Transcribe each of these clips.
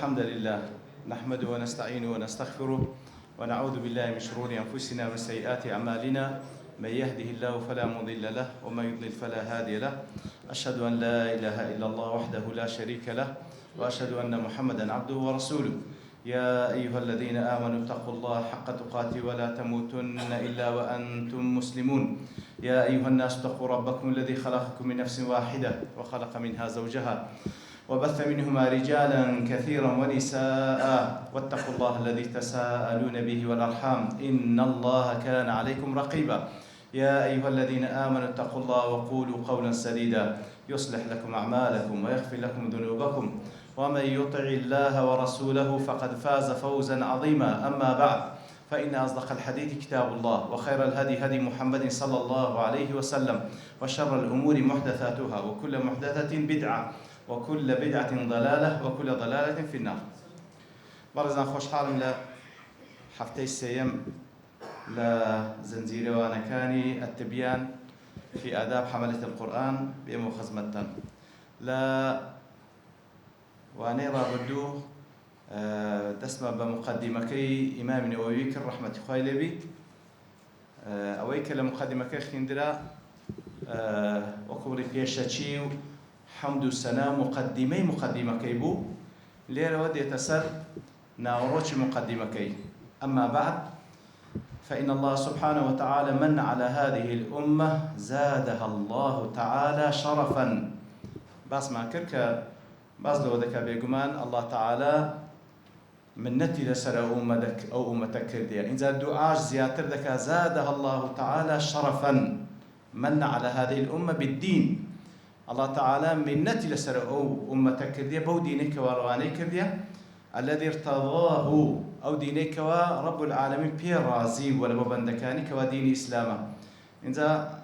الحمد لله نحمده ونستعينه ونستغفره ونعوذ بالله من شرور أنفسنا ومن سيئات أعمالنا. من يهده الله فلا مضل له ومن يضلل فلا هادي له. أشهد أن لا إله إلا الله وحده لا شريك له وأشهد أن محمدا عبده ورسوله. يا أيها الذين آمنوا اتقوا الله حق تقاته ولا تموتن إلا وأنتم مسلمون. يا أيها الناس اتقوا ربكم الذي خلقكم من نفس واحدة وخلق منها زوجها وبث منهما رجالا كثيرا ونساء واتقوا الله الذي تساءلون به والأرحام إن الله كان عليكم رقيبا. يا أيها الذين آمنوا اتقوا الله وقولوا قولا سديدا يصلح لكم أعمالكم ويغفر لكم ذنوبكم ومن يطع الله ورسوله فقد فاز فوزا عظيما. أما بعد فإن أصدق الحديث كتاب الله وخير الهدي هدي محمد صلى الله عليه وسلم وشر الأمور محدثاتها وكل محدثة بدعة وكل بدعة ضلالة وكل ضلالة في النار. برزنا خوش حالم لحفتي السيم لزنزير وانكاني التبيان في آداب حملة القرآن بأمو خزمتان لا وانيرا بدو تسمى بمقدمكي إمام نووي رحمة خايلبي أويك لمقدمكي خندرا وكوري بيشتشيو حمد السنة مقدمة كيبو ليرة ودي يتسر ناوروش مقدمة كي. أما بعد فإن الله سبحانه وتعالى من على هذه الأمة زادها الله تعالى شرفا. بس ما كرك بس لو ذكر بيجمان الله تعالى من نتي لسر أمتك أو أمتك كردية إن زاد دعاء زياتر ذك زادها الله تعالى شرفا. من على هذه الأمة بالدين الله تعالى منتي لسر أمتك كردية بو دينك ورواني كردية الذي ارتضاه أو دينك ورب العالمين بي رازي ولا ببندكانك ودين إسلامه. إذا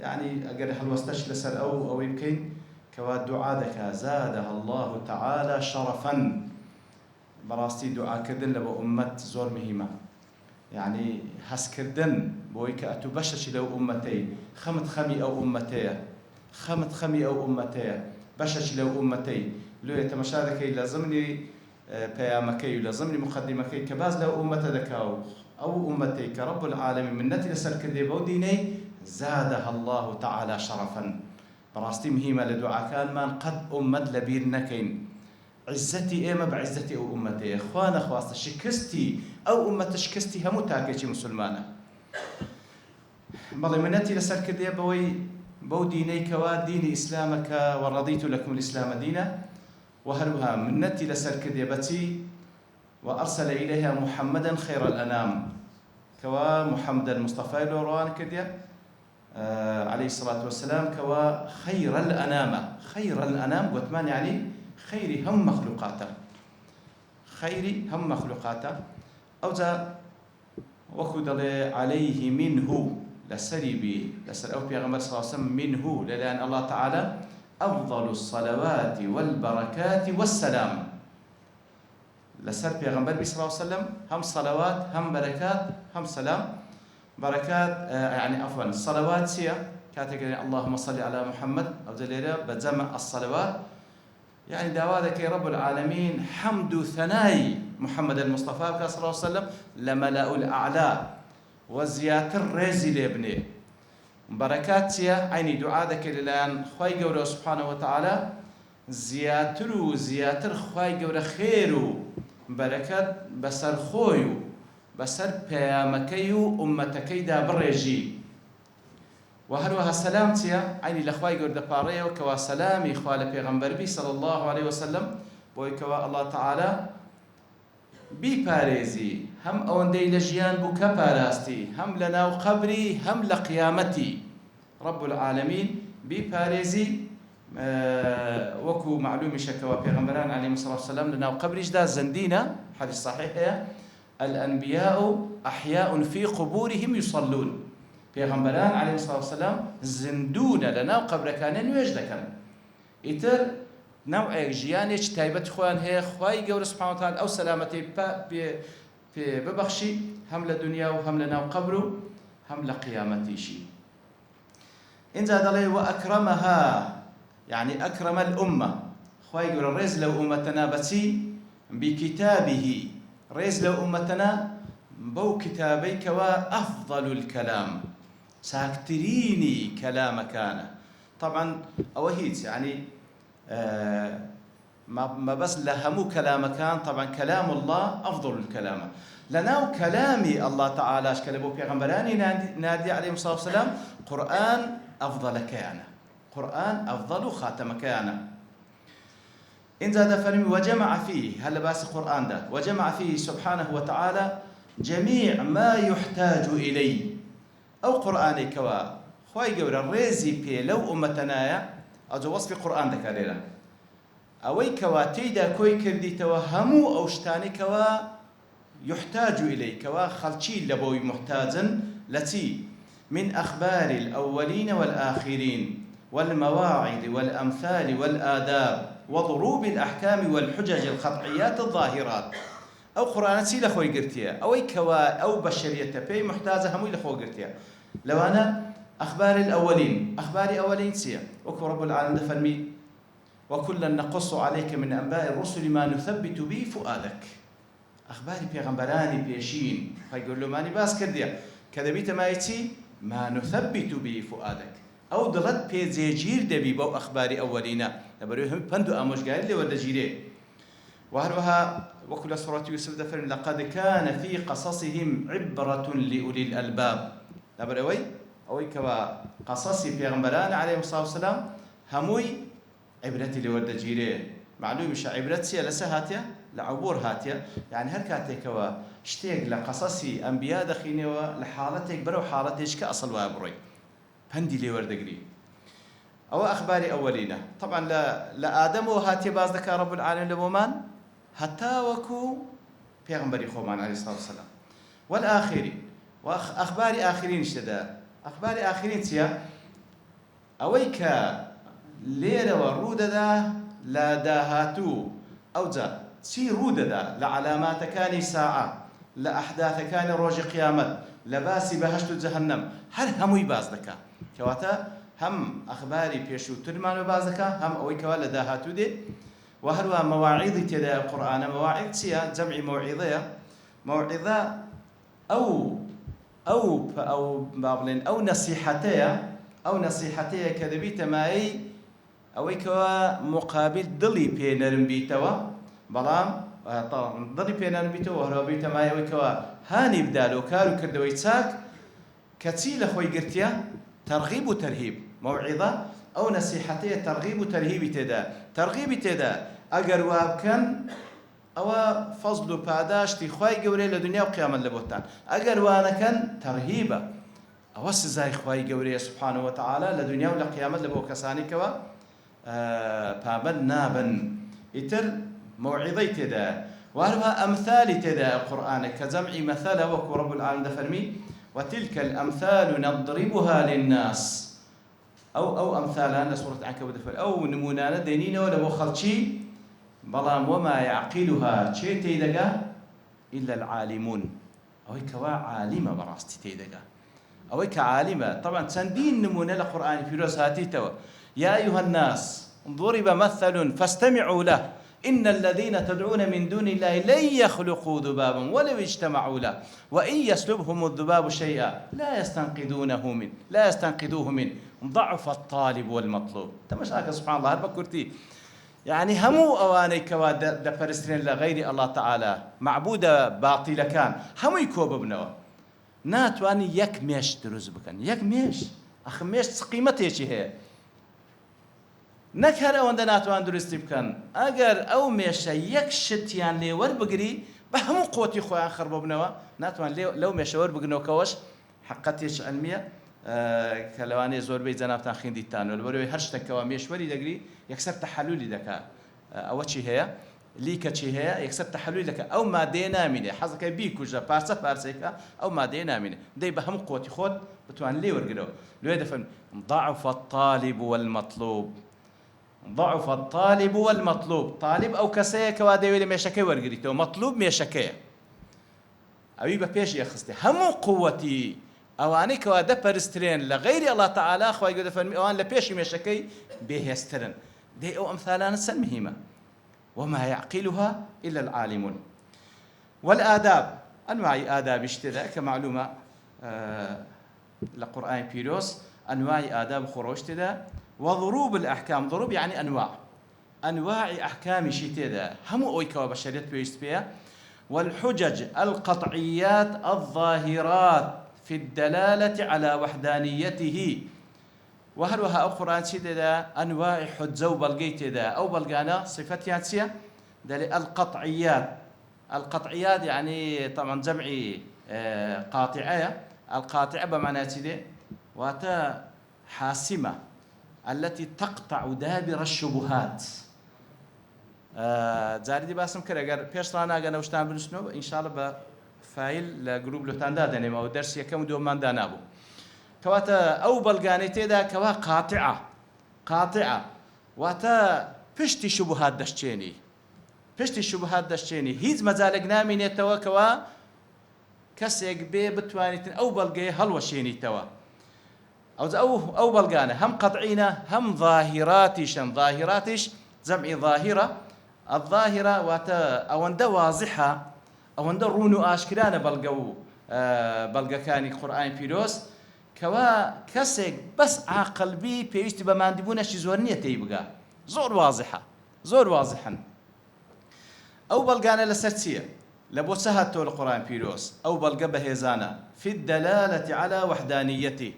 يعني أقل حلوستش لسر أو يمكن كوا دعاء ذكا زادها الله تعالى شرفا. براستي دعاء كردن لبو أمت زور مهمة يعني هس كردن بويك أتبشش لو أمتي خمت خمي أو أمتي بشش لو أمتي لو يتمشاركي لازمني بيامكي لازمني مقدمكي كباز لو أمت ذكاو أو أمتي كرب العالمين من نتي لسر كردي بوديني زادها الله تعالى شرفا. براستي مهمة لدعاء كان من قد أمت لبير نكين عزتي إيما بعزتي أو أمتي إخوانا خواصة شكستي أو أمت شكستي همو تاكيشي مسلمانة بلي من نتي لسر كردي بو ديني كوا دين إسلامك ورضيت لكم الإسلام دينا وهلوها من نتي لسر كذبتي وأرسل إليها محمدا خير الأنام كوا محمد المصطفى لوروان كديا عليه الصلاة والسلام كوا خير الأنام قتمان يعني خير هم مخلوقاته أو ذا وكد عليه منه لسري لسر أو بيغمبر صلى الله عليه وسلم منه لأن الله تعالى أفضل الصلوات والبركات والسلام لسر بيغمبر صلى الله عليه وسلم هم صلوات هم بركات هم سلام. بركات يعني عفوا الصلوات سيا كاتقول اللهم صل على محمد أو دليل بجمع الصلوات يعني دعواتك يا رب العالمين حمد ثناي محمد المصطفى صلى الله عليه وسلم لملأ الأعلى وزياتر رزي لابني بركات يا عيني دعاء ذاك الآن خواي جورا سبحانه وتعالى زياتر خواي جورا خيرو بركات بسر خويو بسر بيامكيو أمتكي دا بريجي وهلوها سلامتيا عيني لخواي جورا باريو كوا سلامي خوال بيغمبر بي صلى الله عليه وسلم ويكوا الله تعالى بي باريزي هم أوندي لجيان بوكا باراستي هم لنا وقبري هم لقيامتي رب العالمين بي باريزي وكو معلوم شكوى بيغمبران عليه الصلاة والسلام لنا وقبري جدا زندينا حديث صحيح الأنبياء أحياء في قبورهم يصلون. بيغمبران عليه الصلاة والسلام زندونا لنا وقبر كان يوجد إتر نوع جياني تايبت خوان هي خواي جور سبحانه وتعالى أو سلامتي ببخشي هم لدنيا وهم لنا وقبره هم لقيامتي شي. إن زاد الله وأكرمها يعني أكرم الأمة خواي جور الرز لو أمتنا بتي بكتابه ريز لو أمتنا بو كتابيك وأفضل الكلام ساكتريني كلام كان. طبعا أوهيت يعني ما بس لهمو كلام كان، طبعا كلام الله أفضل الكلام لنا كلامي الله تعالى اشكال ابو بيغمبراني نادي عليه الصلاه والسلام قران افضل كان، قران افضل خاتم كان. ان زاد فرمي وجمع فيه هل باس قران ده وجمع فيه سبحانه وتعالى جميع ما يحتاج اليه او قراني كوا خوي جور الريزي بي لو امتنايا او وصف قران ده كاريرا اوي كوا تيدا كوي كردي توهموا او شتاني كوا يحتاج إليك وخلشي لبوي محتاجا التي من أخبار الأولين والآخرين والمواعظ والأمثال والآداب وضروب الأحكام والحجج القطعيات الظاهرات أو قرآن سيلا خوي قرتيا أو كوا أو بشرية بي محتاجة هموي لخوي قرتيا. لو أنا أخبار الأولين أخبار أولين سيا وكو رب العالمين فرمي وكلا نقص عليك من أنباء الرسل ما نثبت به فؤادك. أخباري بيغمبراني بيشين فيقول له ماني باس كرديا كذبيت ما يتي ما نثبت به فؤادك أو دلت بيزيجير دبي بو أخباري أولينا نبروهم بندو أموش قال لي ولا جيري. وهروها وكل سورة يوسف دفر لقد كان في قصصهم عبرة لأولي الألباب نبروي أوي كوا قصصي بيغمبران عليه الصلاة والسلام هموي عبرتي لورد جيري معلوم مش عبرتي لسهاتيا لعبور هاتيا يعني هركاتك واشتيق لقصصي أنبياء دخيني ولحالتك برو حالتك كأصل وابروي بندي لي وردقري أو أخبار أولينا. طبعا لا آدم وهاتي باز ذكر رب العالمين لبومان حتى وكو بيغمبري خومان عليه الصلاة والسلام والآخرين وأخبار آخرين اشتدا أخبار آخرين تيا أويك ليرة ورودة لا داهاتو أو جا سي رودة لعلامات كان ساعة لأحداث كان روج قيامت لباسي بهشت جهنم هل هموي بازدكا كواتا هم أخباري بيشو ترمان بازدكا هم أوي كوالا داهاتو دي وهروا مواعيد تدا القرآن مواعيد سيا جمع موعظة أو بابلين أو نصيحتي كذبيت ماي أوي كوا مقابل ضلي بينرم بيتوا بلام ضلي بينرم بيتوا وهروا بيتا ماي أوي كوا هاني بدالو كارو كردوي تساك كتيل خوي قرتيا ترغيب وترهيب موعظة أو نصيحتي ترغيب وترهيب تدا أجر وابكن أو فضل باداش تخوي جوري لدنيا وقيامة لبوتان أجر وانا كان ترهيبة أو سزاي خوي جوري سبحانه وتعالى لدنيا ولا قيامة لبوكساني كوا بابن نابن إتر موعظي تدا وهرها أمثال تدا القرآن كجمع مثال وكو رب العالمين فرمي وتلك الأمثال نضربها للناس أو أمثالنا سورة عنكبوت أو نمونا دينين ولا خلشي بلام وما يعقلها شيء تيدقا إلا العالمون أو كوا عالمة براستي تيدقا أو كعالمة طبعا تندين نمونا القرآن في رساتي توا يا أيها الناس ضرب مثل فاستمعوا له إن الذين تدعون من دون الله لن يخلقوا ذبابا ولو اجتمعوا له وإن يسلبهم الذباب شيئا لا يستنقذوه منه ضعف الطالب والمطلوب. تمشاك سبحان الله هربا كرتي يعني همو أواني كوا دفرسترين لغير الله تعالى معبودة باطلة كان همو يكوب ابنوا ناتواني يك ميش دروز بكن يك ميش أخ ميش قيمته شي هي نكهر أو ناتوان درستي بكن أجر أو ميش يك شتيان لي ور بقري بهمو قوتي خوان خرب ابنوا ناتوان لو ميش ور بقنوا كوش حقتيش علمية كلواني زور بي جنابتان خينديتان والبروي هرشتن كواميش ولي دقري يكسر تحللي دكا أو شيء هي ليك شيء هي يكسر تحللي دكا أو ما دينا منه حظك بيكو جا بارسا أو ما دينا منه ده بهم قوتي خود بتوان لي ورقلو لو يدفن ضعف الطالب والمطلوب طالب أو كسيه كوادي ولا مشكي ورقليته مطلوب مشكي أبي ببيش يا خستي هم قوتي أواني كوا دبرسترين لغير الله تعالى خوي قد فرمي أوان لبيش مشكي بهسترن دي أو أمثالنا سلمهما وما يعقلها إلا العالمون. والآداب أنواع آداب اشتدا كمعلومة لقرآن بيروس أنواع آداب خروجتدا. وضروب الأحكام، ضروب يعني أنواع أحكام شتدا همو أويكوا بشريت بيست بيها. والحجج القطعيات الظاهرات في الدلالة على وحدانيته. وهروها أو قرآن شتدا أنواع حجة وبلقيتدا أو بلقانا صفتها تسيا القطعيات. القطعيات يعني طبعا جمعي قاطعة. القاطعة بمعنى تدي واتا حاسمة التي تقطع دابر الشبهات. جاري دي باسم كره اگر پیشتانا اگر نوشتان بنسنو ان شاء الله بفايل لجروب لوتان دادني ما درس يكم دومان دانابو كواتا او بلغانيتي دا كوا قاطعه واتا پشتی شبهات دشتيني هیچ مجالك نامينيتوا كوا كسيك بي بتوانيتن او بلغي هلوشينيتوا او بلغانه هم قطعينا هم ظاهراتش جمع ظاهره. الظاهره واتا اوندا واضحه اوندا رونو اشكرانه بلغا كاني قرآن بيروس كوا كسك بس عاقل بي بيشت بماندبونه شي زورنيه تيبغا زور واضحا او بلغانه لسرتيه لبوسهاتو القرآن بيروس او بلغا بهيزانا في الدلاله على وحدانيته.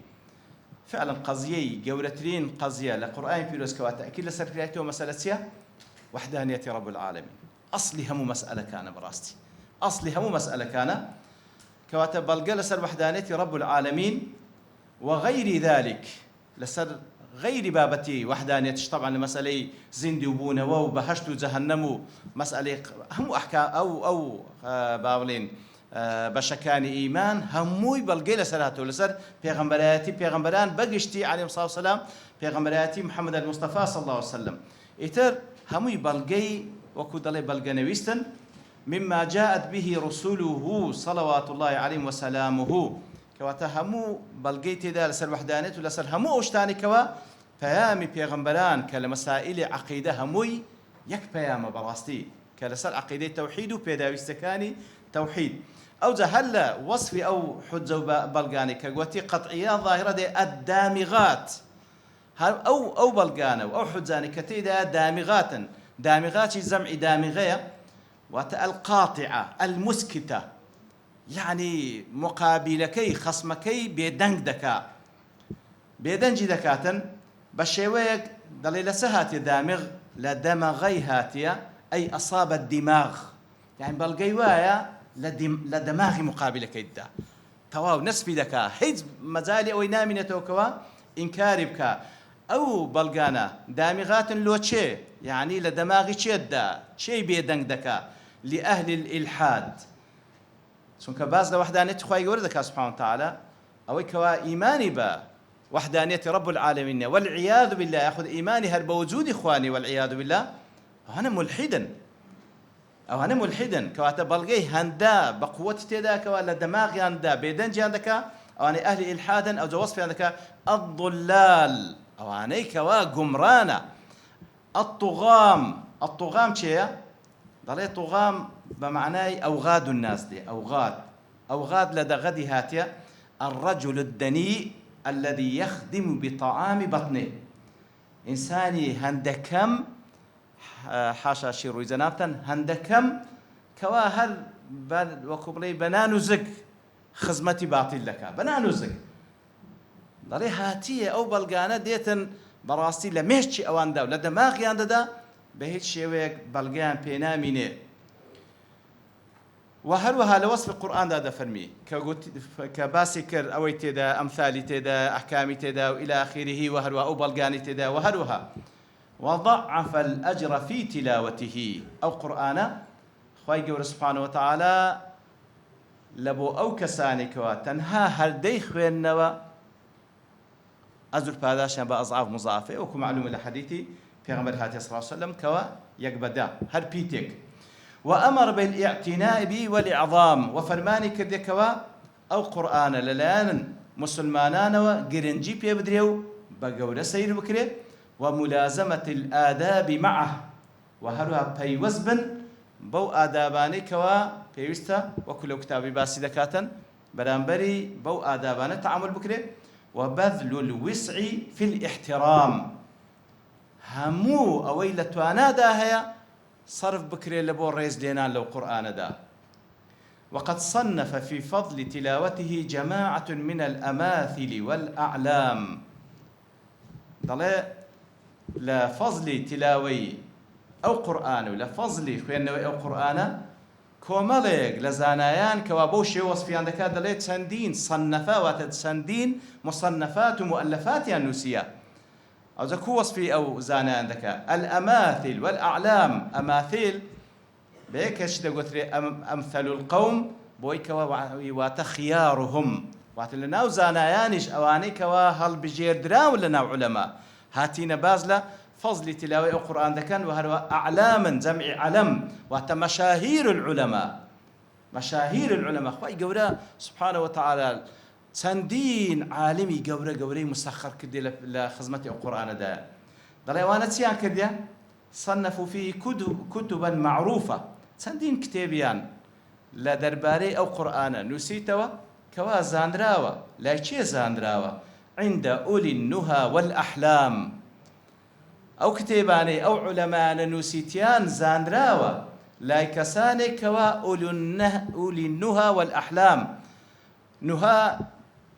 فعلا قضيه جورترين قضيه لقرآن بيروس كوا تاكيد لسرتيه مسالتيه وحدانية رب العالمين. أصلها مو مسألة كان براستي أصلها مو مسألة كان كواتب بلقى لسر وحدانية رب العالمين وغير ذلك لسر غير بابتي وحدانية. طبعا المسألة زندي وبونه وبهشت وجهنم مسألة هم أحكام أو باولين بشكان إيمان هموي بلقى لسراته لسر بيغمبران بقشتي عليه الصلاة والسلام بيغمبراتي محمد المصطفى صلى الله عليه وسلم إتر هموي بلقي وكودلي بلقى نويستن مما جاءت به رسوله صلوات الله عليه وسلامه كواتا همو بلقي تدا لسر وحدانيت ولسر همو أوشتاني كوا بيامي بيغمبران كالمسائل عقيدة هموي يك بيام براستي كالسر عقيدة توحيد وبيداويستكاني توحيد أو هلا وصف أو حجة بلقاني كقوتي قطعية ظاهرة دي الدامغات أو بلغانة أو حجاني كتيدا دامغات جمع دامغية القاطعة المسكتة يعني مقابلكي خصمكي بيدنج دكاتا بشيويك دليل سهاتي دامغ لدمغي هاتيا أي أصاب الدماغ يعني بلغيوايا لدماغي مقابلكي دا تواو نسبي دكا حيث مزالي أو نامنة توكوا إنكاري بكا أو بلغانا دامغات لوتشي يعني لدماغي تشيدا شي بيدنگ دكا لأهل الإلحاد سنك باز لوحدانية خواهي وردك سبحانه وتعالى أو كوا إيماني با وحدانية رب العالمين والعياذ بالله يأخذ إيماني هل بوجود إخواني والعياذ بالله أو أنا ملحدا كواتا بلغي هندا بقوة تيدا كوا لدماغي هندا بيدنجي هندكا أو أنا أهل إلحادا أو جوصفي هندكا الضلال أو أنا كوا قمرانا الطغام شيء ضلي طغام بمعنى أوغاد الناس دي أوغاد لدى غدي هاتيا الرجل الدنيء الذي يخدم بطعام بطنه إنساني هندكم حاشا شيرو زنابتن هندكم كوا هل وكبلي بنانو زق خزمتي باطل لك بنانو زق ضلي هاتية أو بلغانة ديتن براستي لمشي أوان دا لدماغي عند دا بهيت شيوك بلغان بيناميني وهروها لوصف القرآن دا فرمي كباسكر أوي تدا أمثالي تدا أحكامي تدا وإلى آخره وهروها أو بلغاني تدا وهروها وضعف الأجر في تلاوته أو قرآن خواهي قول سبحانه وتعالى لبو أو كسانك وتنها هل ديخوين نوا أزل باداشا بأضعاف مضاعفة وكو معلومة الحديثي في غمر هاتي صلى الله عليه وسلم كوا يقبدا هل بيتك وأمر بالاعتناء به والإعظام وفرماني كذا كوا أو قرآن للان مسلمانان وقرنجي بيبدريو بقول سير بكري وملازمة الآداب معه وهروها بيوز بن بو آداباني كوا بيوستا وكل كتابي باسي دكاتن برانبري بو آداباني تعامل بكري وبذل الوسع في الاحترام همو أوي لتوانا دا هيا صرف بكري لبو الرئيس لينان لو قرآن دا. وقد صنف في فضل تلاوته جماعة من الأماثل والأعلام ضل لفضل تلاوي أو قرآن ولا فضل خوينوي أو قرآن كوماليك لزانايان كوابوشي وصفيان دكا دليت سندين صنفا واتد سندين مصنفات ومؤلفات النوسية أو زكو وصفي أو زانايان دكا الأماثل والأعلام أماثل بيكش دقوتري أمثل القوم بويك وتخيارهم واتلنا وزانايانش أواني كوا هل بجير دراو لنا علماء هاتينا بازلا فضل تلاوة القرآن دكان وهو أعلاما جمع علم وتمشاهير العلماء مشاهير العلماء خواهي قورا سبحانه وتعالى سندين عالمي قورا مسخر كدي لخدمة القرآن دا ضل وانا تسيان كدي صنفوا فيه كتبا معروفة سندين كتابيان لا درباري أو قرآن نسيتوا كوا زاندراوا لا شيء زاندراوا عند أولي النهى والأحلام أو كتاباني أو علماء نوسيتيان زاندراوا لا كساني كوا أولي النهى والأحلام نهى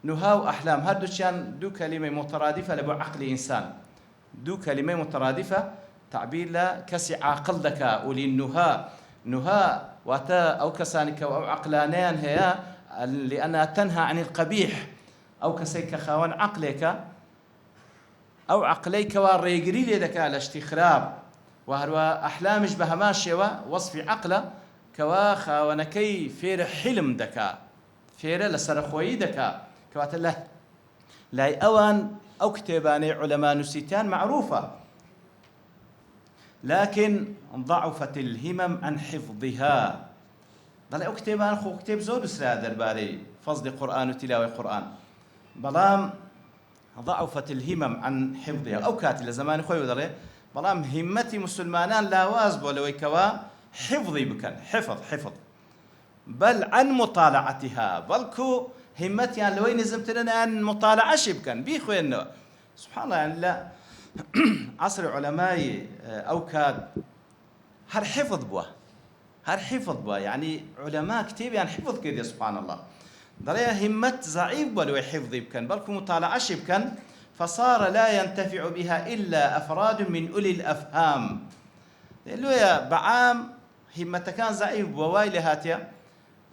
وأحلام هادو شان دو كلمة مترادفة لبو عقل إنسان دو كلمة مترادفة تعبير لا كسي عاقل لك أولي نهى واتا أو كسانك أو عقلانيان هي لأنها تنهى عن القبيح أو كسيك خاون عقلك أو عقليك والريقري لدك الاستخراب وهروا أحلامش بهماشي وصف عقله كوا خاونكي فير حلم دكا فير لسرخوي دكا كوات الله لا أوان أو كتاباني علماء نسيتان معروفة لكن ضعفت الهمم عن حفظها ضل أو كتابان خو كتاب زود سرا درباري فضل قرآن وتلاوة قرآن بلام ضعفت الهمم عن حفظها أو كاتل زمان خوي ودري بلام همتي مسلمانان لا وازب ولو كوا حفظي بكن حفظ بل عن مطالعتها بلكو همتي يعني لوين نزمت لنا عن مطالعة شبكن بيخوينا سبحان الله يعني لا عصر علماء أو كاد هر حفظ بوا يعني علماء كتير يعني حفظ كده سبحان الله ضريا همت ضعيف بلو حفظ بكن بلكم مطالعة شبكن فصار لا ينتفع بها إلا أفراد من أولي الأفهام لو يا بعام همت كان ضعيف بواي لهاتيا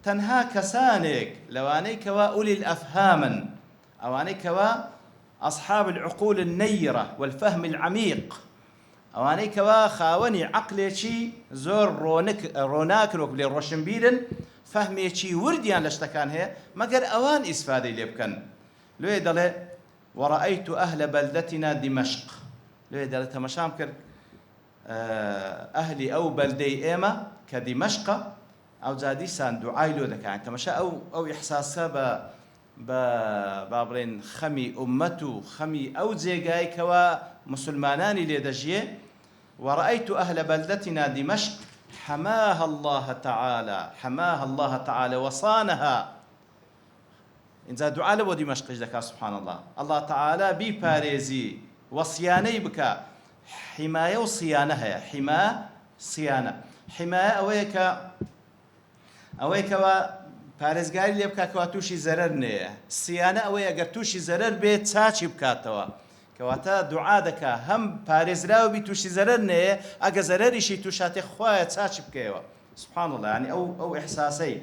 تنها كسانك لوانيك وأولي الأفهام أوانيك أصحاب العقول النيرة والفهم العميق أوانيك خاوني عقلي شي زور روناك وكبلي روشنبيلن فهمي شي ورديان لاشتكان هي مقر أوان إسفادي ليبكن لو يدل ورأيت أهل بلدتنا دمشق لو يدل تمشام كر أهلي أو بلدي إيما كدمشق أو زادي سان دعاي له ذكاء يعني تمشى أو إحساسه بابرين خمي أمته خمي أو زيجاي كوا مسلمانان لدجيه ورأيت أهل بلدتنا دمشق حماها الله تعالى وصانها إن زاد دعاء له دمشق ذكاء سبحان الله تعالى بباريزي وصياني بك حماية وصيانها حماية أويك پارێزگاری لێ بکات کەوا تووشی زەرەر نەیە سیانە ئەوەیە ئەگەر تووشی زەرەر بێت چاچی بکاتەوە کەواتە دوعا دەکا هەم پارێزراوە بی تووشی زەرەر نەیە ئەگە زەرەریشی تووشاتێ خوایە چاچی بکەیەوە سبحان الله يعني أو إحساسي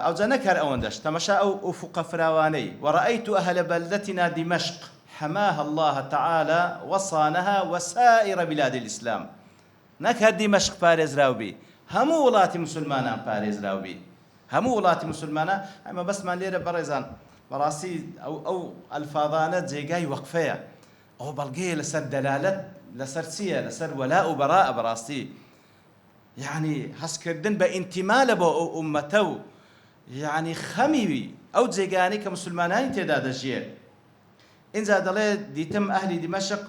أو زنكر أو ندش تمشى أو أفق فراواني ورأيت أهل بلدتنا دمشق حماها الله تعالى وصانها وسائر بلاد الإسلام نكر دمشق بارز راوبي همو ولاتي مسلمانا بارز راوبي همو ولاتي مسلمانا أما بس ما ليرة برزان براسي أو الفاظانات زي جاي وقفية أو بلقيه لسر دلالة لسر سيا لسر ولاء وبراء براسي يعني هسكردن بانتماء لبو أمته يعني خميوي أو زيجاني كمسلمانين تعداد الجيل إن زاد الله ديتم أهل دمشق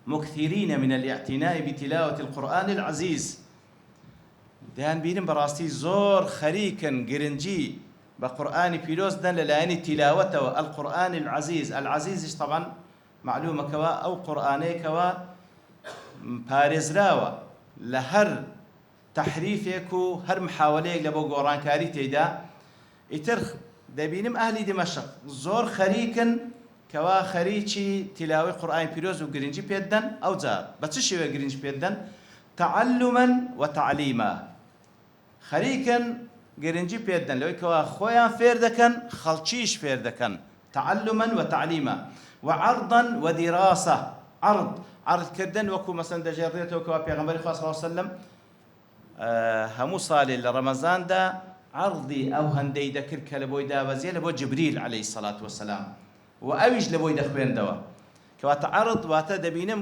مكثرين من الاعتناء بتلاوة القرآن العزيز. دەیان بینم بەڕاستی زۆر خەریکن گرنگی بە قورئانی پیرۆز دەن لەلایەنی تیلاوەتەوە. القورآن العزیز، العزیزش طبعا معلومەکەوە ئەو قورئانەیەکەوە پارێزراوە لە هەر تەحریفێک و هەر محاولەیەک لە بۆ گۆڕانکاری تێیدا. ئیتر دەبینم ئەهلی دمەشق زۆر خەریکن کەوا خەریکی تیلاوەی قورئانی پیرۆز و گرنگی پێدەن. ئەوجا بە چ شێوەیە گرنگ پێدەن؟ تعلما وتعلیما. خەریکن گرنگی پێدەن لەوەی کەوا خۆیان فێر دەکەن، خەڵکیش فێر دەکەن. تعلما وتعلیما وعرضا ودراسة. عرضکردن وەکو مەسەن دەژێڕێتەوە کەوا پێغەمبەری خوا صلی الله علیه وسلم هەموو ساڵێ لە ڕەمەزاندا عرضی ئەو هەندەی دەکرد کە لە بۆی دابەزیە لە بۆ جبریل عەلەیهی السەڵات وەسەلام و ئەویش لە بۆی دەخوێندەوە. کەواتە عرض واتە دەبینم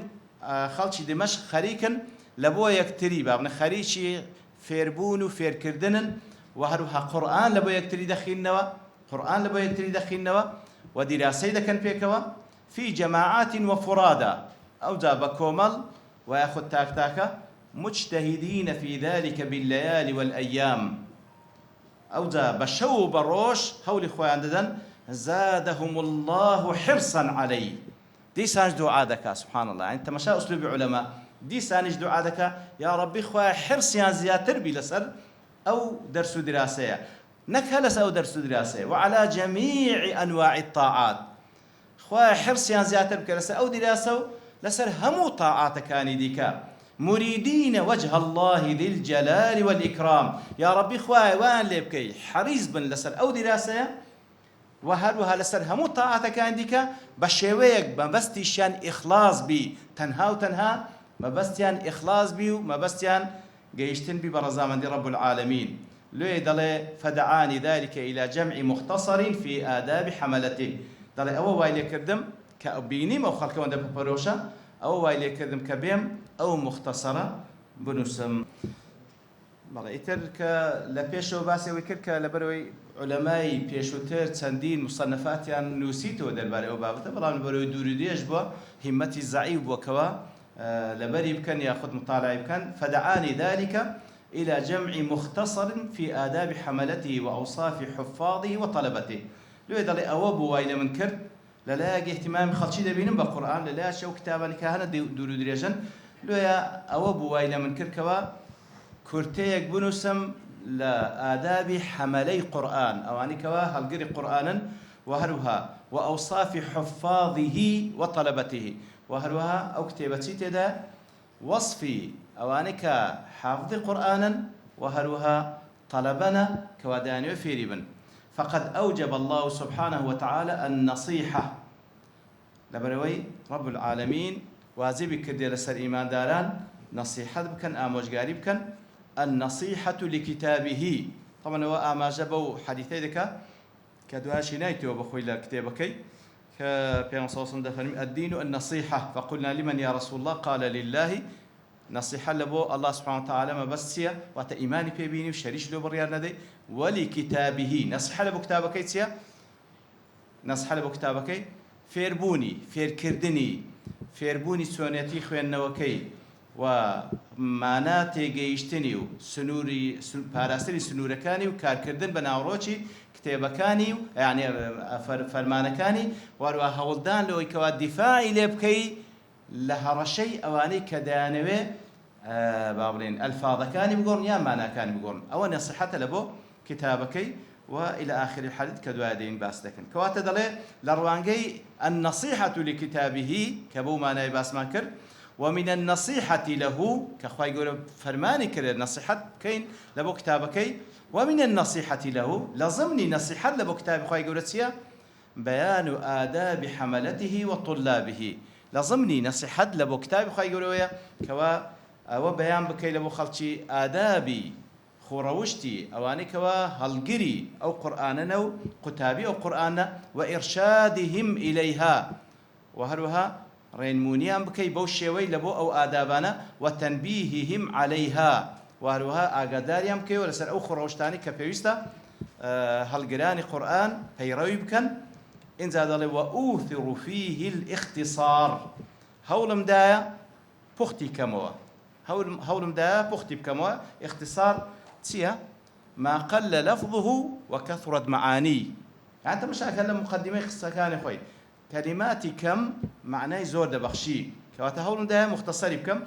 خەڵکی دمەشق خەریکن لە بۆ یەکتری بابنە خەریکی فێربوون و فێرکردنن و هەروها قورئان لە بۆ یەکتری دەخینەوە، قورئان لە بۆ یەکتری دەخینەوە و دیراسەی دەکەن پێکەوە في جماعات وفرادا. ئەوجا بە کۆمەڵ و یاخود تاکتاکە مجتهدين في ذلك بالليالي والأيام. ئەوجا بە شەو و بە ڕۆژ هەوڵی خۆیان دەدەن. زادهم الله حرصا عليه. دیسانش دوعا دەکا سبحان الله. يعني تەماشا ئوسلوبی عولەما دیسانیش دوعا دەکا یا ڕەبی خۆیان حرصیان زیاتر بی لەسەر ئەو دەرس و دراسەیە، نەک هە لەسەر ئەو دەرس و دراسەیە وعلى جميع أنواع الطاعات. خۆیان حرصیان زیاتر بکە لەسەر ئەو دراسە و لەسەر هەموو طاعاتەکانی دیکە. مريدين وجه الله ذي الجلال والإكرام. يا ربي خواهي وان لبكي حريص بن لسر أو دراسة وهروها لسر همو طاعتك عندك بشويك مبستيشان إخلاص بي تنها وتنها مبستيان إخلاص بي ومبستيان جيشتن بي برزامن دي رب العالمين. لو يدلي فدعاني ذلك إلى جمع مختصر في آداب حملته. دلي أول وايلي كردم كأبيني مو خلقه وانده بپروشا أو وايلي كردم كبيم أو مختصرة بنوسم. بەڵێ ئیتر کە لە پێشەوە باسێەوەی کرد کە لەبەرەوەی عولەمای پێشووتر چەندین موسەنەفاتیان نووسیتەوە دەربارەی ئەو بابەتە، بەڵام لەبەرەوەی دوور و درێژ بووە هیمەتی زەعیف بووەکەوە لەبەری بکەن یاخود مطالعە بکەن. فدعاني ذلك إلى جمع مختصر في آداب حملته وأوصاف حفاظه وطلبته. لێ دەڵێ ئەوە بوو وای لە من کرد لەلایەک احتیمامی خەڵکی دەبینم بە قورئان لەلایەک ئەو کتابانی کە هەنە دوور و درێژن. لێە ئەوە بوو وای لە من کردکەوە کورتەیەک بنووسم لە ئادابی حەمەلەی قورئان، ئەوانی کەوا هەڵگری قورئانن و هەروها و ئەوصافی حفاظه وطلبته. و هەروها ئەو کتێبە چی تێدا؟ وەصفی ئەوانەی کە حافظی قورئانن و هەروها طلبەنە کەوا دەیانەوێ فێری بن. فقد أوجب الله سبحانه وتعالى النصيحة. لبروي رب العالمين واجبي كردي لسر إيمان داران نصيحة بكن آموجاري بكن. النصيحة لكتابه. طبعا هو آماجبو حديثي ذكا كدواشي نايتي وبخوي لكتابكي كبيان صوصا دفرمي الدين النصيحة. فقلنا لمن يا رسول الله؟ قال لله. نصيحة لبو الله سبحانه وتعالى ما بسيا واتا إيماني بيبيني وشريش لو بريار ندي. ولكتابه نصيحة لبو كتابكي تسيا، نصيحة لبو كتابكي فيربوني فير كردني فيربوني سونيتي خوين نوكي وماناتي جيشتني وسنوري باراستري سنوركاني وكاركردن بناوروتشي كتابكاني يعني فرمانكاني واروا هولدان لو يكوا دفاعي لبكي لهرشي أواني كدانوي بابلين الفاظ كان بقولن يا معنى كان بقولن أو نصيحة لبو كتابكي وإلى آخر الحديث كدوادين باستكن كوات دلي لروانجي النصيحة لكتابه كبو ما ناي باس ماكر. ومن النصيحة له كخواي يقول فرماني كر النصيحة كين لبو كتابكي. ومن النصيحة له لازمني نصيحة لبو كتاب خواي يقول سيا بيان آداب حملته وطلابه. لازمني نصيحة لبو كتاب خواي يقول ويا كوا أو بيان بكي لبو خلشي آدابي خوروشتي أواني كوا هالجري أو قرآننا أو كتابي أو قرآن وإرشادهم إليها وهروها رينمونيان بكي بوشيوي لبو أو آدابنا وتنبيههم عليها وهروها آقاداريان بكي ولسر أو خوروشتاني كبيوستا هالجراني قرآن هيروي بكن إن زاد وأوثر فيه الاختصار. هەوڵم دایە پوختی کەمەوە هەوڵم دایە پوختی بکەمەوە اختصار چییە؟ ما قل لفظه وكثرت معانيه يعني أنت مشاكل مقدمة قصة خوي كلمات كم معناه زور دبخشي كواتهول ده مختصر بكم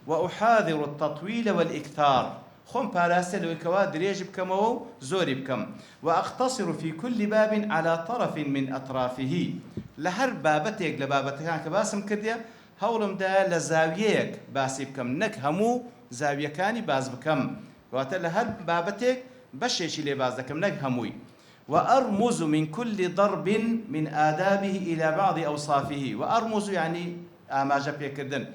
وأحاذر التطويل والإكثار خم باراسل وكوا دريج بكم أو زور بكم وأقتصر في كل باب على طرف من أطرافه لهر بابتك لبابتك يعني كباسم كرديا هولم ده لزاويك باسي بكم نك همو زاوية كاني باز بكم وقت لهر بابتك بشيشي لي باز دكم نك هموي وأرمز من كل ضرب من آدابه إلى بعض أوصافه وأرمز يعني ما جاب يكردن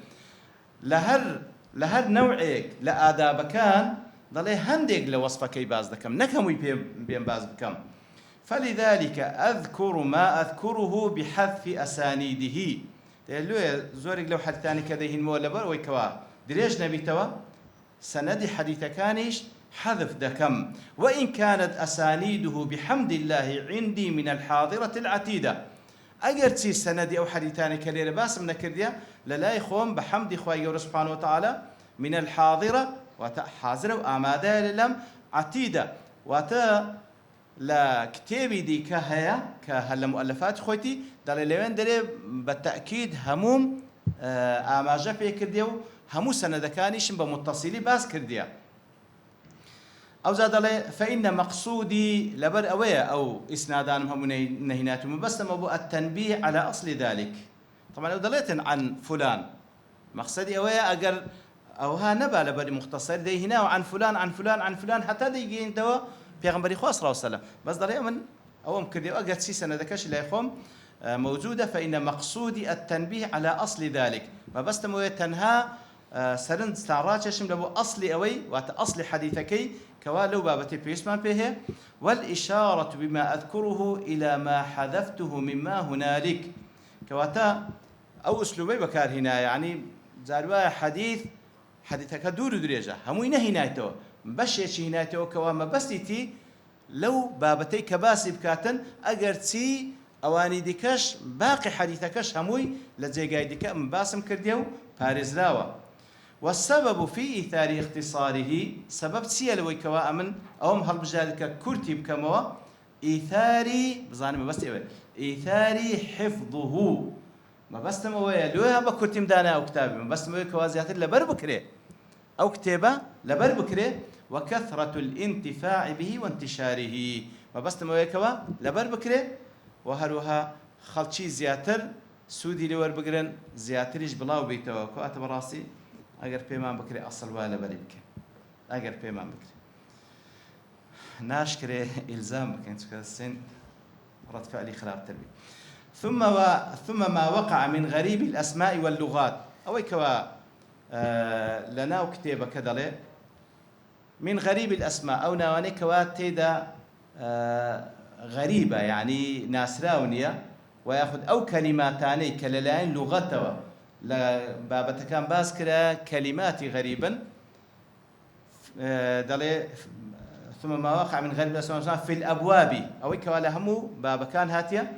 لهر نوعك لآداب كان ضلي هندق لوصفك باز دكم نكمي بين باز بكم فلذلك أذكر ما أذكره بحذف أسانيده لو زورك لو حد ثاني كذا المولبر ويكوا دريج نبي توا سند حديث كانش حذف دكم وإن كانت أسانيده بحمد الله عندي من الحاضرة العتيدة أجرتي سندي أو حديثان كليرة باس من كرديا لا يخون بحمد إخوة سبحانه وتعالى من الحاضرة وحاضرة وآمادة للم عتيدة لا كتابي دي كهلا مؤلفات خوتي دليلين دري بالتأكيد هموم آماجة في كرديا همو سند كانيش بمتصلي باس كرديا أو زاد الله فإن مقصودي لبر أويا أو إسنادان هم نهيناتهم بس مبو التنبيه على أصل ذلك طبعا لو دليت عن فلان مقصدي أويا أجر أو ها نبى لبر مختصر دي هنا وعن فلان عن فلان عن فلان حتى دي يجين دوا بيغمبري خاص صلى الله عليه وسلم بس دليل من أو مكردي أجر سيسنا ذكش لا يخوم موجودة فإن مقصودي التنبيه على أصل ذلك ما بس تموي تنهى سرند استعراض شم لبو أصلي أوي وات أصل حديثكي كوالو بابتي بيسمان فيه والإشارة بما أذكره إلى ما حذفته مما هنالك كواتا أو أسلوبي بكار هنا يعني زاروا حديثك دور دريجة هموين هنايتو بشيء هنايتو كوا ما بستي لو بابتي كباسي بكاتن أجرتي أواني ديكش باقي حديثكش هموي لزي قايدك مباسم كرديو بارزلاوا والسبب في إيثار اختصاره سبب سيالوي كوا أمن أوم هالبجالك كرتي بكموا إيثاري بزاني ما بس إيثاري حفظه ما بس تمويه لوها بكرتي مدانا أو كتابي ما بس تمويه كوازيات لبر بكري أو كتابة لبر بكري وكثرة الانتفاع به وانتشاره ما بس تمويه كوا لبر بكري وهروها خلشي زياتر سودي لور بقرن زياتريش بلاو بيتوا كو أتبراسي أجر بيمان بكري أصل ولا بريبك أجر بيمان بكري ناشكره إلزام بكين تكسين رد فعلي خلاف تربية ثم ما وقع من غريب الأسماء واللغات أو كوا لنا وكتابة كذا من غريب الأسماء أو نواني كوا تيدا غريبة يعني ناسراونية ويأخذ أو كلماتاني كللين لغته لبابة كان باسكرة كلمات غريبا دلي ثم ما وقع من غريب الأسماء في الأبواب أو كوالا همو بابا كان هاتيا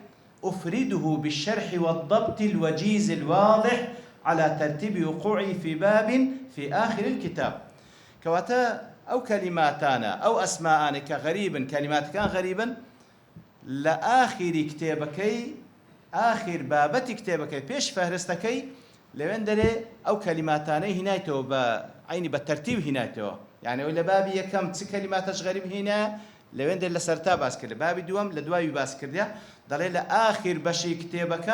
أفرده بالشرح والضبط الوجيز الواضح على ترتيب وقوعه في باب في آخر الكتاب كواتا أو كلماتانا أو أسماءان كغريبا كلمات كان غريبا لآخر كتابكي آخر بابت كتابكي بيش فهرستكي لوين دري أو كلماتاني هنايتو بعيني بالترتيب هنايتو يعني ولا بابي كم كلمات غريب هنا لوين دري لسرتا باسكر بابي دوام لدواي باسكر ديا دري لآخر بشي كتابك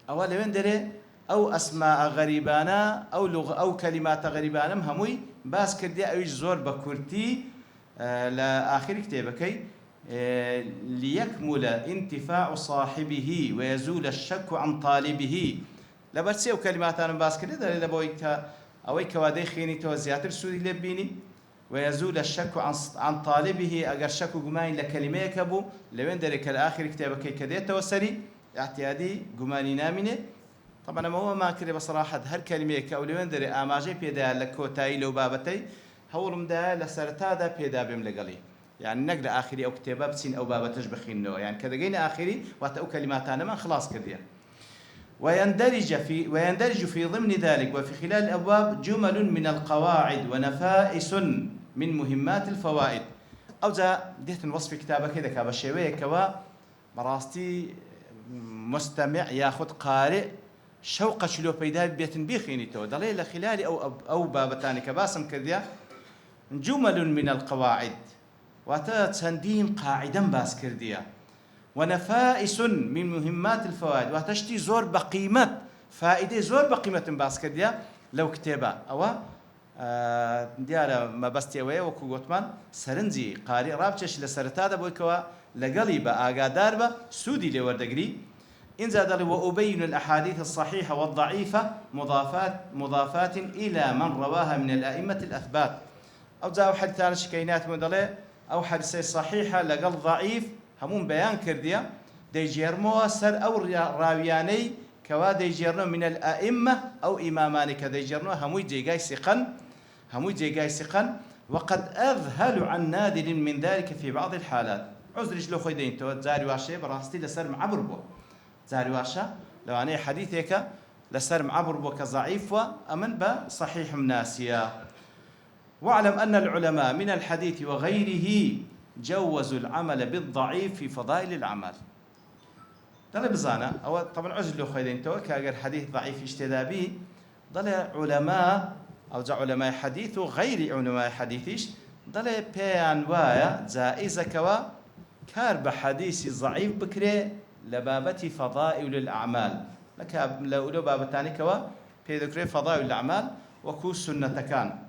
أو لوين دري أو أسماء غريبانا أو لغة أو كلمات غريبانا هموي باسكر ديا أو زور بكرتي لآخر كتابكي ليكمل انتفاع صاحبه ويزول الشك عن طالبه لبرسي وكلمات أنا باسكري ده لبويك أويك وادي خيني توزيات سوري لبيني ويزول الشك عن طالبه أجر شك جماني لكلمة كبو لوين درك الآخر كتابك كذا توسري اعتيادي جماني نامنة طبعا ما هو ما كذا بصراحة هر كلمة كأولوين دري أماجي بيدا لكوتاي لو بابتي هولم ده لسرتا ده بيدا بملقلي يعني نقل آخري أو كتابة بسين أو بابتش بخينه يعني كذا جينا آخري واتأو كلمات أنا ما خلاص كذا ويندرج في ضمن ذلك وفي خلال الأبواب جمل من القواعد ونفائس من مهمات الفوائد. أو ذا ديت وصف كتابك كذا كابشويه كوا براستي مستمع ياخذ قارئ شوق شلو بيدا بيت بيخيني تو دليل خلال أو بابتاني كباسم كذا جمل من القواعد وتسندين قاعدا باس كرديا ونفائس من مهمات الفوائد وتشتي زور بقيمة فائدة زور بقيمة باس كرديا لو كتابة أو دیارە مەبەستی ئەوەیە وەکو گوتمان سەرنجی قاری ڕابچێش لە سەرەتادا بۆی کەوە لەگەڵی بە ئاگادار بە سوودی لێ وەردەگری. اینجا دەڵێ وأبين الأحاديث الصحيحة والضعيفة مضافات إلى من رواها من الأئمة الأثبات. أو جاء حديثان شكينات من دڵێ أو حديث صحيحة لەگەڵ ضعيف هەموون بەیان کردیە دەیجێرمەوە سەر ئەو ڕاویانەی كوا ديجرنا من الأئمة أو إمامان كديجرنا هموي جيجاي سقن وقد أذهل عن نادر من ذلك في بعض الحالات. عذرش لو خيدين تو زاري واشة براستي لسر معبر بو زاري واشة لو أنا حديثك لسر معبر بو كضعيف وأمن بصحيح مناسيا. واعلم أن العلماء من الحديث وغيره جوزوا العمل بالضعيف في فضائل الأعمال. ضل بزانا أو طبعا عزل له خيدين تو كأجر حديث ضعيف اشتدى به ضل علماء أو جاء علماء حديث وغير علماء حديثش ضل بيان وايا جائزة كوا كار بحديث ضعيف بكري لبابة فضائل الأعمال لك لو بابتاني كوا بيذكر فضائل الأعمال وكو سنة كان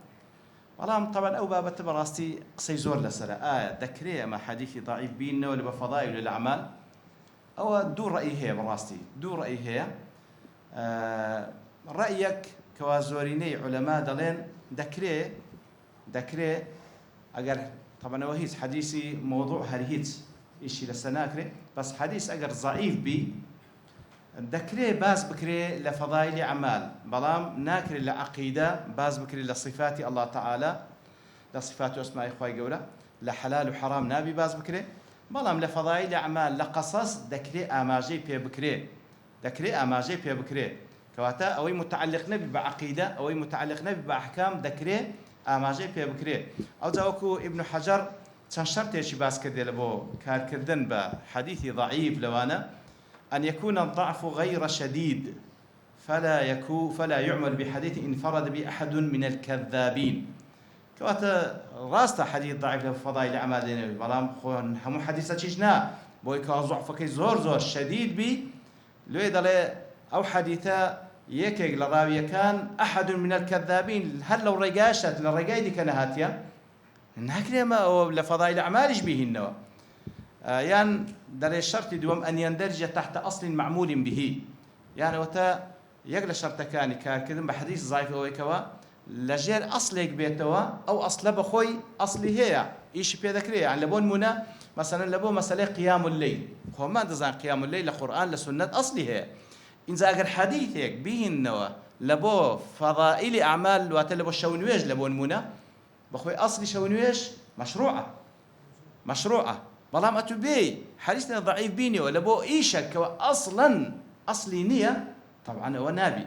والله طبعا أو بابة براستي قصي زور لسرة ذكري ما حديث ضعيف بيننا ولا بفضائل الأعمال أو دو رأي هي براستي دو رأي هي رأيك كوازوريني علماء دلين ذكري أجر طبعا وهيز حديثي موضوع هرهيز إشي لسناكري بس حديث أجر ضعيف بي ذكري باز بكري لفضائل أعمال بلام ناكري لعقيدة باز بكري لصفات الله تعالى لصفات أسماء إخوة جورا لحلال وحرام نابي باز بكري بلام لفضائل أعمال لقصص ذكري أماجي بي بكري كواتا أوي متعلق نبي بعقيدة أوي متعلق نبي بأحكام ذكري أماجي بي بكري أو زاوكو ابن حجر تنشرت يشي باس كردي لبو كار كردن بحديث ضعيف لوانا أن يكون الضعف غير شديد فلا يعمل بحديث انفرد بأحد من الكذابين كواتا راستا حديث ضعيف لفضائل أعمال بلام همو حديثة تشنا بويكا ضعفك زور شديد بي لو يدل أو حديثة يكيك لراوية كان أحد من الكذابين هل لو رقاشت للرقايد كان هاتيا نهكري ما لفضائل أعمالش به النوى يعني دل الشرط دوم أن يندرج تحت أصل معمول به يعني وتا يقل الشرط كان كذا بحديث ضعيف أو كوا لجير أصلك بيتوا أو أصل بخوي أصلي هي إيش بيذكريه يعني لبون منا مثلا لبون مسألة قيام الليل هو ما دزان قيام الليل لقرآن لسنة أصلي هي إن زاجر حديثك به النوى لبو فضائل أعمال واتلبو الشونويج لبون منا بخوي أصلي شونويج مشروعة بلام أتوبي حديثنا ضعيف بيني ولا بو إيشك أصلا أصلي نية طبعا هو نابي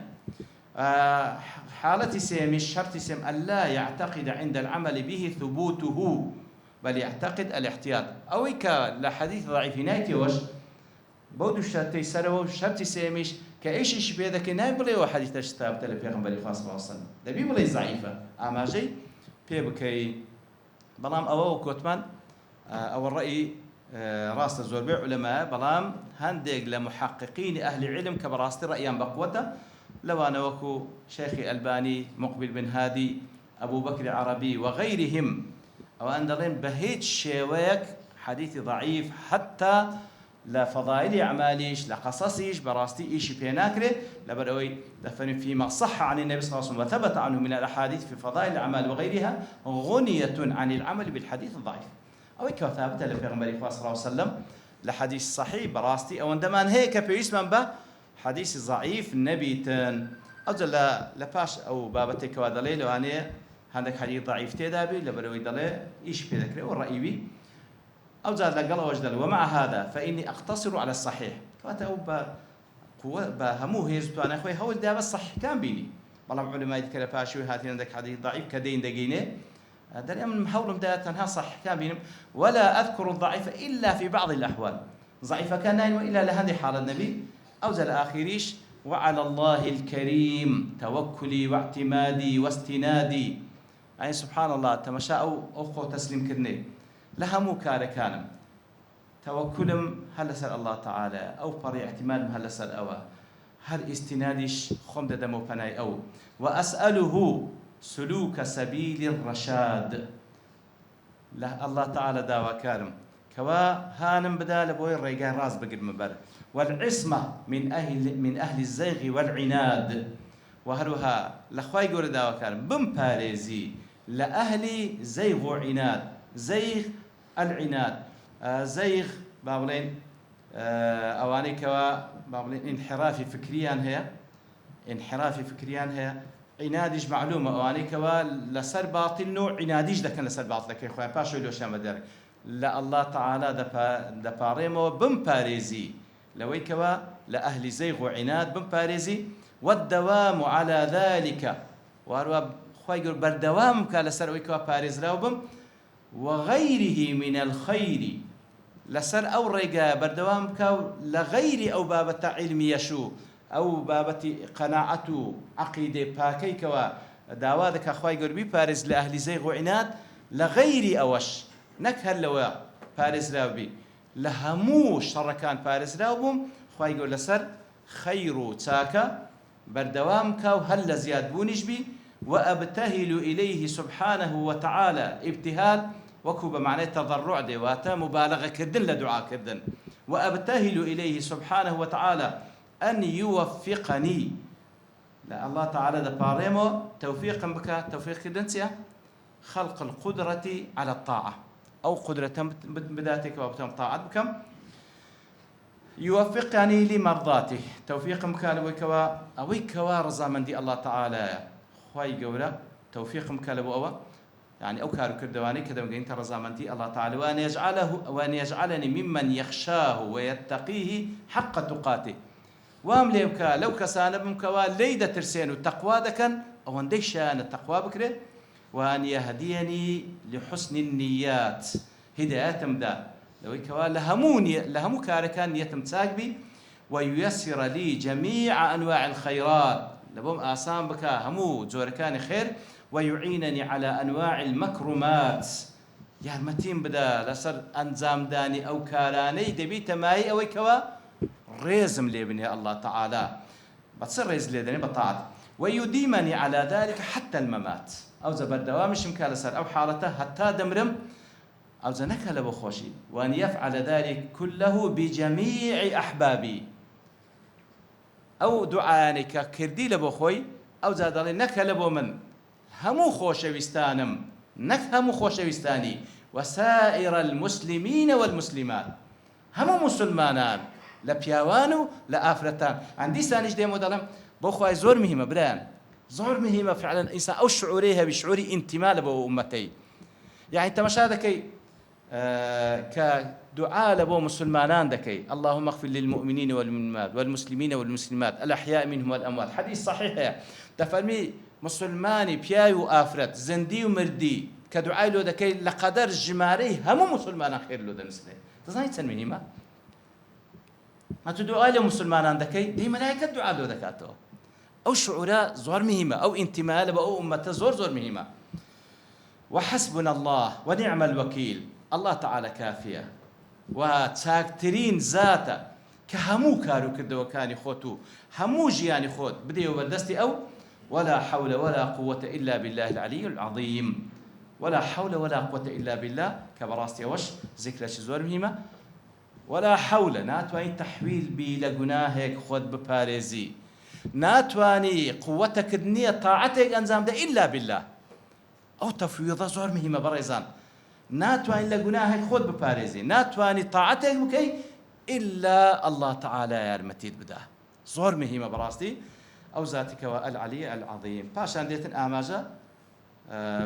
حالتي سيم الشرط سيم ألا يعتقد عند العمل به ثبوته بل يعتقد الاحتياط أو لحديث ضعيف نايتي وش بودو الشرطي سروا الشرط سيمش كأيش إيش بيدك نابلي وحديث اشتاب تلي بيغنبري خاص الله وسلم دبي بلي ضعيفة أما جي بيبكي بلام أو كوتمان أو الرأي راس الزوربيع علماء بلام هندق لمحققين أهل علم كبراست رأيان بقوته لو أنا وكو شيخي ألباني مقبل بن هادي أبو بكر عربي وغيرهم أو أندرين بهيج شيويك حديث ضعيف حتى لا فضائل أعماليش لا قصصيش براستي إيش بيناكره لبروي دفن فيما صح عن النبي صلى الله عليه وسلم وثبت عنه من الأحاديث في فضائل الأعمال وغيرها غنية عن العمل بالحديث الضعيف أو كثابت لبيغمبر صلى الله عليه وسلم لحديث صحيح براستي أو عندما هيك بيسمن به حديث ضعيف نبيتن أو لباش أو بابتك ودليل وأنا عندك حديث ضعيف تدابي لبروي دليل إيش بذكره والرأيبي أو زاد لقلا وجدل ومع هذا فإني أقتصر على الصحيح كواتا بهمو هيزتو أنا أخوي هول ده بس صح كان بيني والله علماء يذكر باشوي هاتين عندك حديث ضعيف كدين دقينه دري من محاولهم ده تنها صح كان بينهم ولا أذكر الضعيف إلا في بعض الأحوال ضعيف كان ناين وإلا لهذه حال النبي أو زل آخريش وعلى الله الكريم توكلي واعتمادي واستنادي يعني سبحان الله تمشى أو أخو تسليم كرني لها مو كان توكلم هل سأل الله تعالى أو بري اعتمادهم هل سأل أوا هل استنادش خمد دمو فناي أو وأسأله سلوك سبيل الرشاد له الله تعالى داوا كارم كوا هانم بدال بوي الريقان راس بقد مبر والعصمة من أهل الزيغ والعناد وهروها لخواي قول داوا كارم بمباريزي لأهل زيغ وعناد زيغ العناد زيغ بابلين أواني كوا بابلين انحرافي فكريان هي عناديش معلومة أواني كوا لسر باطل نوع عناديش ده كان لسر باطل كي خويا باشو لو شام دارك لا الله تعالى دباريمو بمباريزي لوي كوا لأهل زيغ وعناد بمباريزي والدوام على ذلك واروا خويا يقول بردوام كالسر ويكوا باريز لاوبم وغيره من الخير لسر أو ريقا بردوام كاو لغير أو بابة علم يشو أو بابة قناعته عقيدة باكي كوا داوادك أخواي قربي بارز لأهل زيغ وعناد لغير أوش نكهل لوا بارز لاوبي لهمو شركان بارز لاوبم أخواي قول لسر خير تاكا بردوام كاو هل زياد بونش بي وأبتهل إليه سبحانه وتعالى ابتهال وكوب معناه تضرع دواتا مبالغة كردن لدعاء كردن وأبتهل إليه سبحانه وتعالى أن يوفقني لا الله تعالى ده باريمو توفيق بك توفيق كردنسيا خلق القدرة على الطاعة أو قدرة بذاتك وبتم طاعة بكم يوفقني لمرضاته توفيق مكان ويكوا رضا من دي الله تعالى خواي قولا توفيق مكالبو أوا يعني أو كارو كردواني كذا مجين ترى زمانتي الله تعالى وأن يجعلني ممن يخشاه ويتقيه حق تقاته وام ليبكا لو كسان بمكوا ليدة ترسين التقوى ذكن أو أن ديشان التقوى بكره وأن يهديني لحسن النيات هداية مدا لو كوا لهمو كاركان يتم تاقبي وييسر لي جميع أنواع الخيرات لبوم آسام بكا همو زوركان خير ويعينني على أنواع المكرمات يا متين بدا لسر أنزام داني أو كاراني دبي تماي أو كوا ريزم لابني الله تعالى بتصير ريز لابني بطاعت ويديمني على ذلك حتى الممات أو زبر دوامش مكالسر أو حالته حتى دمرم أو زنك لبو خوشي وأن يفعل ذلك كله بجميع أحبابي أو دعانك كردي لبو خوي أو زادلي نك لبو من همو خوشويستانم نك همو خوشويستاني وسائر المسلمين والمسلمات همو مسلمانان لبياوانو لآفرتان عندي سانيش ديمو دلم بو خوي زور مهمة بران زور مهمة فعلا إنسان أو شعوريها بشعوري انتماء لبو أمتي يعني أنت مش هذا كي كدعاء لبو مسلمانان دكي اللهم اغفر للمؤمنين والمسلمين والمسلمات الأحياء منهم والأموات حديث صحيح تفهمي مسلماني بياي وآفرت زندي ومردي كدعاء له دكي لقدر جماري هم مسلمان خير له دنسله تزاي تسميه ما تدعاء له مسلمانان دكي دي ملائكة دعاء له دكاتو أو شعوراء زور مهمة أو انتماء لبو أمته زور مهمة وحسبنا الله ونعم الوكيل الله تعالى كافية وتاكترين ذاته كهمو كارو كدو كان خوتو همو جياني خوت بدي وبدستي أو ولا حول ولا قوة إلا بالله العلي العظيم ولا حول ولا قوة إلا بالله كبراستي وش ذكر زور مهمة ولا حول ناتواني تحويل بي لجناهك خود بباريزي ناتواني قوتك النية طاعتك أنزام ده إلا بالله أو تفويض زور مهمة بريزان ناتواني لجناهك خود بباريزي ناتواني طاعتك بكي إلا الله تعالى يا المتيد بده زور مهمة براستي أو ذاتك العلي العظيم باشان ديتن آماجة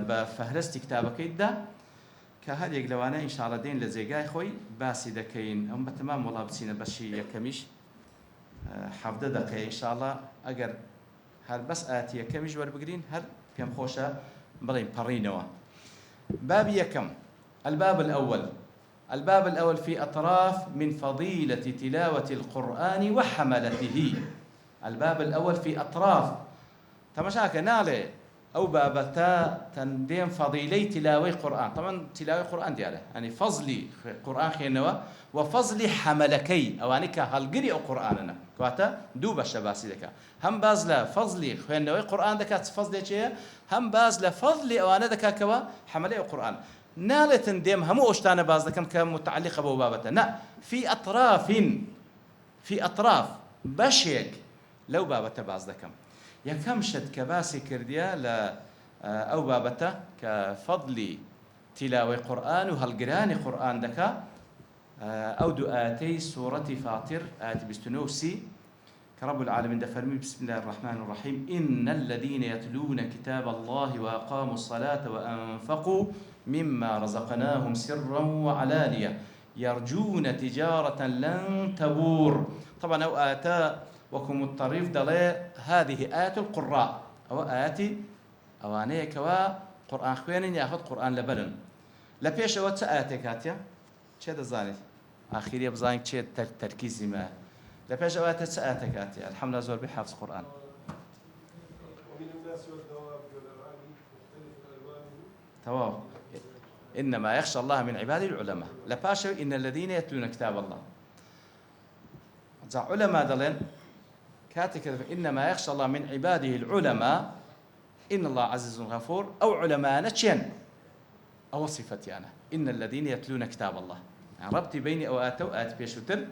بفهرست كتابك يدا كهذا يقلوانا إن شاء الله دين لزيقاي خوي باسي دكين هم بتمام والله بسينا بشي يكمش حەفدە دقەیە ئینشاءڵڵا ئەگەر هەر بەس ئاتیە کەمیش وەربگرین هەر پێم خۆشە بڵێم پەڕینەوە. باب يكم الباب الأول في أطراف من فضيلة تلاوة القرآن وحملته. الباب الأول في أطراف تماشاك نالي أو بابتا تندين فضيلي تلاوة القرآن. طبعا تلاوة القرآن دياله يعني فضلي قرآن خينوا وفضلي حملكي أوانك هالقري أو قرآننا كواتا دوب الشباسي دكا هم باز لا فضلي خينوا القرآن دكا فضلي شيء هم باز لا فضلي أوانا دكا كوا حملي القرآن نالة تنديم همو أشتانا باز دكم كمتعلقة ببابتا نا في أطراف بشيك لو بابتا باز دكم يكم شد كباسي كرديا ل أو بابته كفضل تلاوة قرآن وهالقراني قرآن دكا أو دعاتي سورة فاطر آية بستنوسي كرب العالمين دفرمي بسم الله الرحمن الرحيم إن الذين يتلون كتاب الله وأقاموا الصلاة وأنفقوا مما رزقناهم سرا وعلانية يرجون تجارة لن تبور. طبعا أو آتا وكم الطريف دلي هذه آيات القراء أو آيات أوانية كوا قرآن خوينين يأخذ قرآن لبلن لبيش أو تآياتك هاتيا شيء دزاني آخر يبزانك شيء تركيزي ما لبيش أو تآياتك هاتيا الحمد لله زور بحفظ قرآن. ومن الناس والدواب والأنعام مختلف ألوانه تمام. إنما يخشى الله من عباده العلماء. لباشا إن الذين يتلون كتاب الله علماء دلين كاتك إنما يخشى الله من عباده العلماء إن الله عزيز غفور أو علماء نتشين أو صفتي أنا إن الذين يتلون كتاب الله يعني ربطي بيني أو آتوا آت بيشوتر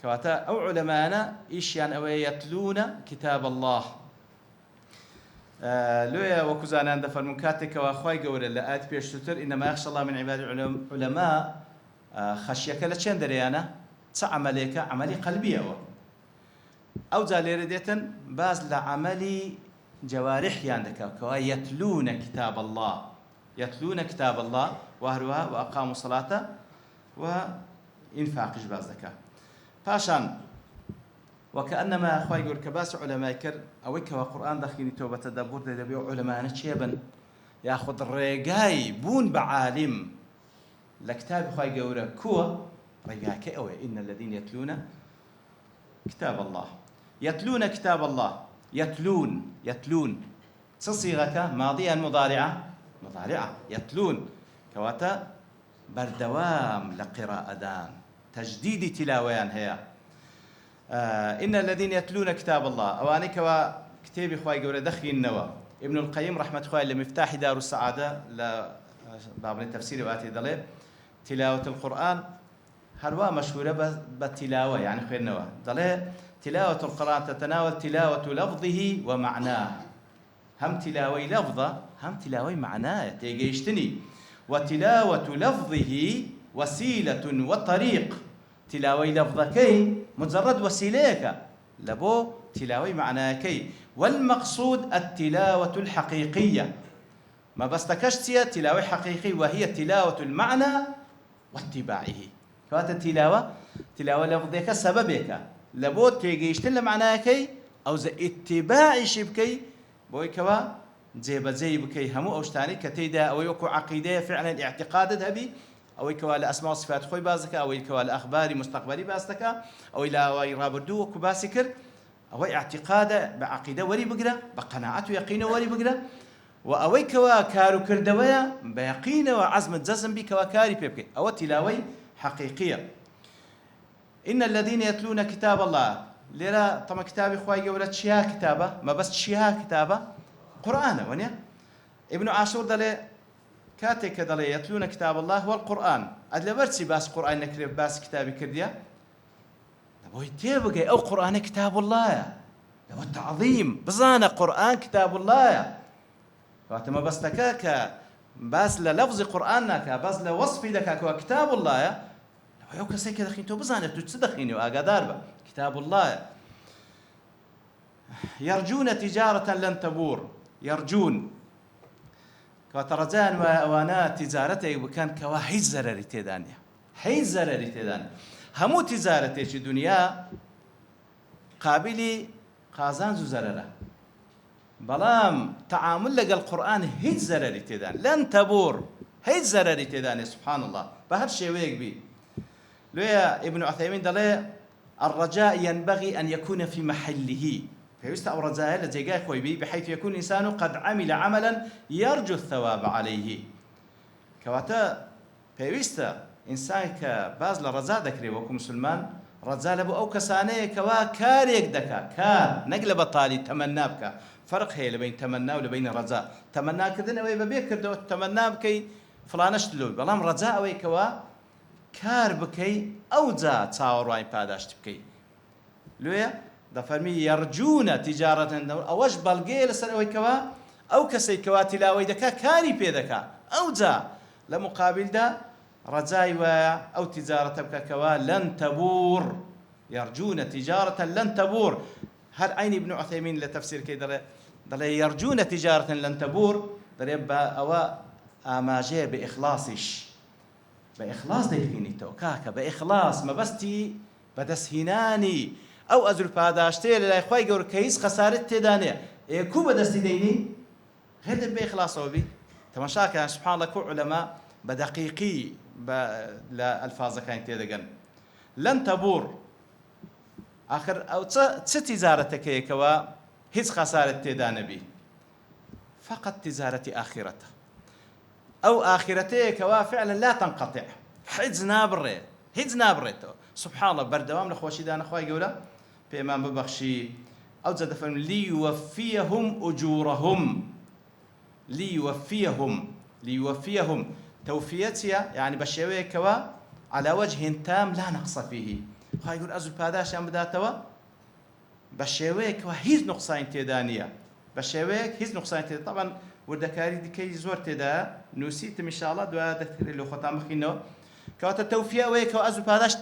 كواتا أو علماء إيش يعني أو يتلون كتاب الله لويا وكوزانا عند فرمكاتك وأخوي قول اللي آت بيشوتر إنما يخشى الله من عباده العلماء خشيك لتشين دريانا تعملك عملي قلبية أو زالير ديتن باز لعملي جوارح عندك كوا يتلون كتاب الله وهروها وأقاموا الصلاة وإنفاق باز ذكاء فاشان وكأنما أخوي يقول كباس علماء كر أويك وقرآن دخيني توبة تدبر دبيو علماء نتشيبا ياخذ الرجاي بون بعالم لكتاب أخوي يقول كوا رجاك أوي إن الذين يتلون كتاب الله يتلون كتاب الله يتلون صيغة ماضية مضارعة يتلون كواتا بردوام لقراءة دان تجديد تلاويان هي إن الذين يتلون كتاب الله أواني كوا كتابي خواي قولة دخي النوى ابن القيم رحمة خواي لمفتاح دار السعادة لباب التفسير وآتي دليل تلاوة القرآن هروا مشهورة بالتلاوة يعني خير نوى دليل تلاوة القرآن تتناول تلاوة لفظه ومعناه هم تلاوة لفظة هم تلاوة معناه تيجيشتني وتلاوة لفظه وسيلة وطريق تلاوة لفظة كي مجرد وسيلة لبو تلاوة معناه كي والمقصود التلاوة الحقيقية ما بستكشتيا تلاوة حقيقية وهي تلاوة المعنى واتباعه كوات تلاوة لفظك سببك لبو تيجيشتن لمعناه كي أو اتباع شبكي بوي كوا زي بكي همو أوشتاني كتيدا أو يكو عقيدة فعلا اعتقاد هبي أو يكوا لأسماء وصفات خوي بازك أو يكوا لأخبار مستقبلي بازك أو إلى رابردو وكباسكر أو اعتقاد بعقيدة وري بقرة بقناعة ويقين وري بقرة وأو يكوا كارو كردويا بيقين وعزم الجزم بك وكاري بيبكي أو تلاوي حقيقية. إن الذين يتلون كتاب الله لرا طما كتابي خواي ولا شيا كتابه ما بس شيا كتابه قرآن ونيا ابن عاشور دله كاتك دله يتلون كتاب الله والقرآن أدل برسي باس قرآن نكرب باس كتابي كرديا نبوي تيبقى أو قرآن كتاب الله لو التعظيم بزانا قرآن كتاب الله فاتما بس تكاك باس للفظ قرآنك باس لوصف لك كتاب الله لو كسي كذا خين تو بزانا تتصدقيني وأقدار با كتاب الله يرجون تجارة لن تبور يرجون كواترجان وانا تجارته وكان كواحد زرري تدانيا حي زرري تدان همو تجارته في دنيا قابلی قازانج و زەرەرە بەڵام تعامل لەگەڵ قورئان هیچ زەرەری تێدان لەن تەبوور هیچ زەرەری تێدانێ سبحان الله بە هەر شێوەیەک بی لێیە ابن عثيمين دەڵێ الرجاء ينبغي أن يكون في محله فيست أو رجاء لجيجاي خويبي بحيث يكون الإنسان قد عمل عملا يرجو الثواب عليه كواتا فيست إنسان كباز لرجاء ذكري وكم مسلمان رجاء لبو أو كسانه كوا كاريك دكا كار نقلب طالي تمنى بك فرق هي بين تمنى ولبين رجاء تمنى كذا ويبى بيكر تمنى بكي فلانش تلو بلام رجاء وي كوا كار بكي أو جا تصاور واي باداشت بكي لويا دفرمي يرجون تجارة أوش بلقي لسنوي كوا أو كسي كوا تلاوي دكا كاري بيدكا أو جا لمقابل دا رجاي أو تجارة بكا كوا لن تبور يرجون تجارة لن تبور هل عين ابن عثيمين لتفسير كي دل يرجون تجارة لن تبور دل يبقى أو آماجي بإخلاصش بإخلاص ديفيني تو كاكا بإخلاص ما بستي بدسهناني أو أزر فاداشتي لا إخوي جور كيس خسارة تدانية كو بدستي ديني هذا بإخلاص وبي تمشاك سبحان الله كو علماء بدقيقي لا ألفاظ كانت تدقن لن تبور آخر أو تجارتك كوا هيز خسارة تدانة بي فقط تجارة آخرته أو آخرته كوا فعلا لا تنقطع حيز نابريتو سبحان الله بردوام لخوشي دانا خواهي قولا بإمام ببخشي أو زاد فهم ليوفيهم أجورهم ليوفيهم توفيتها يعني بشيوية كوا على وجه تام لا نقص فيه خواهي يقول أزل باداش أم بداتوا بشيوية كوا هيز نقصين تيدانية بشيوية هيز نقصين تيدانية طبعا وردكاري دكي زور تدا نوسيتم إن شاء الله دوا دكتور اللي ختام خينه كوات التوفيق ويك وأزو بهذاش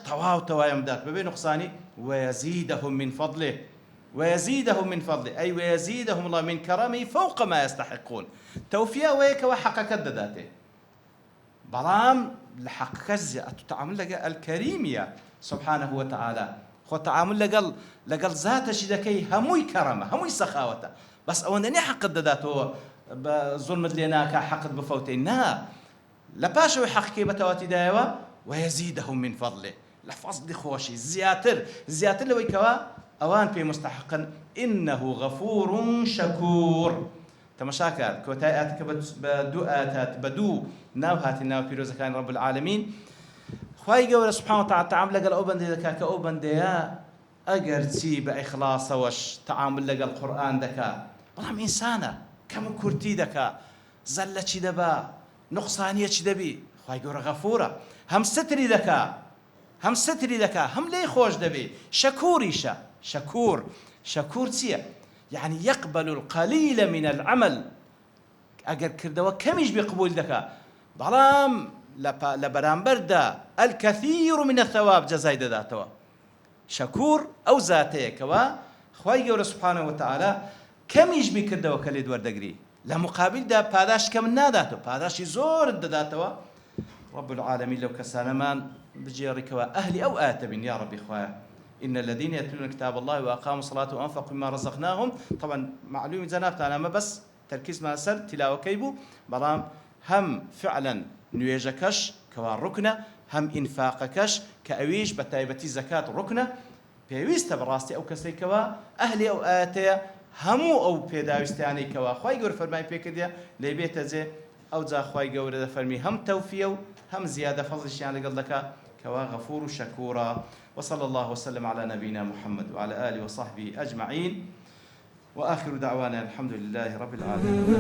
توا يمدات ببين نقصاني ويزيدهم من فضله أي ويزيدهم الله من كرمه فوق ما يستحقون توفيق ويك وحقق الدداته برام لحقق تعامل لك الكريمية سبحانه وتعالى خو تعامل لقل ذات شدكي هموي كرمه هموي سخاوته بس أولا حق الدداته بظلم لنا كحق بفوتنا لباشوا حقي بتواتي دايوا ويزيدهم من فضله لفظ خوشي زياتر لو كوا اوان في مستحقا انه غفور شكور تمشاكر كوتايات بدو ناوهات ناو بيروز كان رب العالمين خواي قول سبحانه وتعالى تعامل لقى الاوبن دي كاوبن ديا اجرتي باخلاص وش تعامل لقى القران دكا والله انسانه كم كرتي دكا زلتي دبا نقصانية دبي خواهي قورا غفورة هم ستري دكا هم لي خوش دبي شكور تسيا يعني يقبل القليل من العمل أجر كردوا كميش بقبول دكا ظلام لبرامبر دا الكثير من الثواب جزاي داتوا شكور أو ذاتي كوا خواهي قورا سبحانه وتعالى كميش بكردوا كليد وردقري لمقابل دا پاداش كم ناداتو پاداشي زور داداتوا رب العالمين لو كسانمان بجيرك وأهلي أو آتبين يا رب إخوة إن الذين يتلون كتاب الله وأقاموا الصلاة وأنفقوا مما رزقناهم طبعا معلوم زنابت أنا ما بس تركيز ما سر تلاوة كيبو برام هم فعلا نيجكش كوا ركنة هم إنفاقكش كأويش بتايبتي زكاة ركنة بيويست براستي أو كسي كوا أهلي أو آتيا همو أو بيداوستاني كوا خواي قور فرماي بيكديا لبيت زي أو زا خواي قور فرمي هم توفيو هم زيادة فضل شيء على قلدك كوا غفور شكورا وصلى الله وسلم على نبينا محمد وعلى آله وصحبه أجمعين وآخر دعوانا الحمد لله رب العالمين